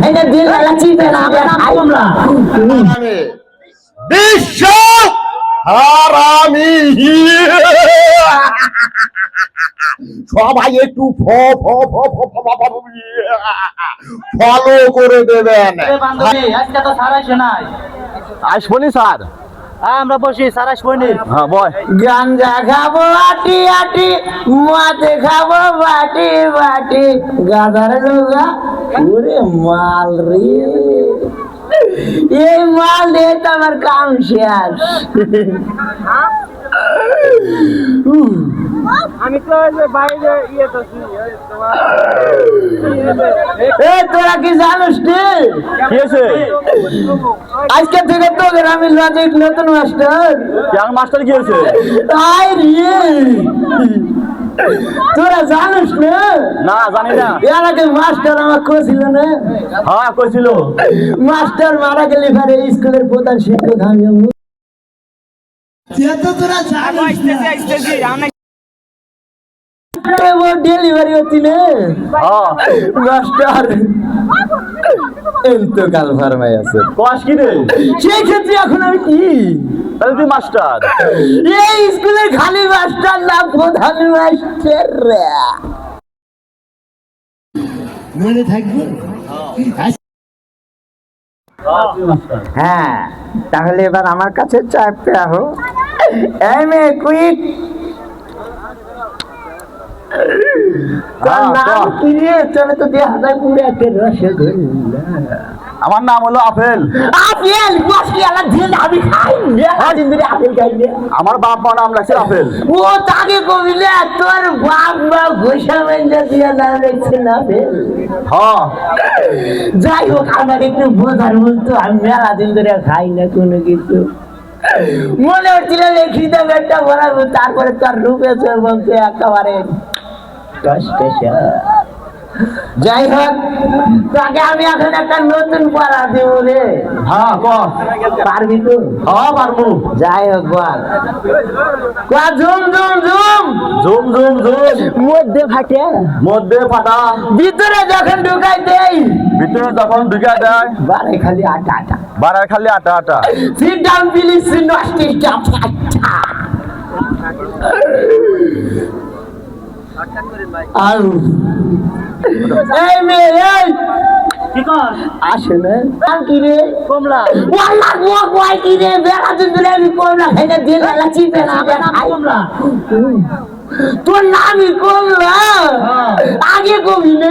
খাইলে দিন বেলা চিপে না আমরা বিশ্ব হারামি সবাই একটু ফলো করে দেবেন। আজকে তো স্যার আসে নাই। আসবনি স্যার? আমরা বসি, স্যার আসবনি। হ্যাঁ বয়। গাঞ্জা খাবো আটি আটি, মদ খাবো বাটি বাটি, গাদার লোগা ওরে মাল রে, এই মাল দিয়ে তো আমার কাম শেষ। আমি তো বাইরে ইয়ে তো তোরা কি জানিস কি আছে? আজকে থেকে তোদের আমি লজিক নতুন মাস্টার। মাস্টার কি হয়েছে? আই রে, তোরা জানিস না? না জানি না। এর আগে মাস্টার আমার কছিল না? হ্যাঁ কইছিল। মাস্টার মারা গেলে পরে স্কুলের প্রধান শিক্ষক আমি। তোরা জানিস ডেলিভারি হতি না মাস্টার, এন্তকাল ফার্মাই আছে। কস কি রে? সেই ক্ষেত্রে এখন আমি কি? তাহলে তুই মাস্টার? এই স্কুলের খালি মাস্টার না, প্রধান মাস্টার। মনে থাকবে? হ্যাঁ, তাহলে এবার আমার কাছে চাপতে আহো। এই মেয়ে কুইক, আমার নাম হলো আপেল। আপেল আমি খাই, আমার বাপ মা নাম রাখছে আপেল। ও তাকে কবিলে তোর বাপ মা ঘোষা মেঞ্জা দিয়ে নাম রাখছে না আপেল। হ্যাঁ যাই হোক, আমার একটু বোঝার বলতো, আমি মেলা দিন ধরে খাই না কোনো কিছু। মনে হচ্ছিল খিদে পেটটা ভরাবো, তারপরে তার রূপে বলতে একেবারে যাই হোক, তাকে আমি এখন একটা নতুন পড়া দিব রে। হ্যাঁ কর। পারবি তো? হ্যাঁ পারবো। যাই হোক বল। ঝুম ঝুম ঝুম ঝুম ঝুম ঝুম, মধ্যে ফাটে মধ্যে ফাটা, ভিতরে যখন ঢুকাই দেই, ভিতরে যখন ঢুকে দেয় বারে খালি আটা আটা, বাড়ায় খালি আটা আটা। সিট ডাউন প্লিজ, নষ্ট এই মেয়ে এই কি কর? আসে না কি রে? কমলা। ওয়াল্লা গোয়া কয় কি রে? বেলা দিন ধরে আমি কমলা খাইলে দিন বেলা চিপে না কমলা। তোর নামই কমলা, আগে কমি না।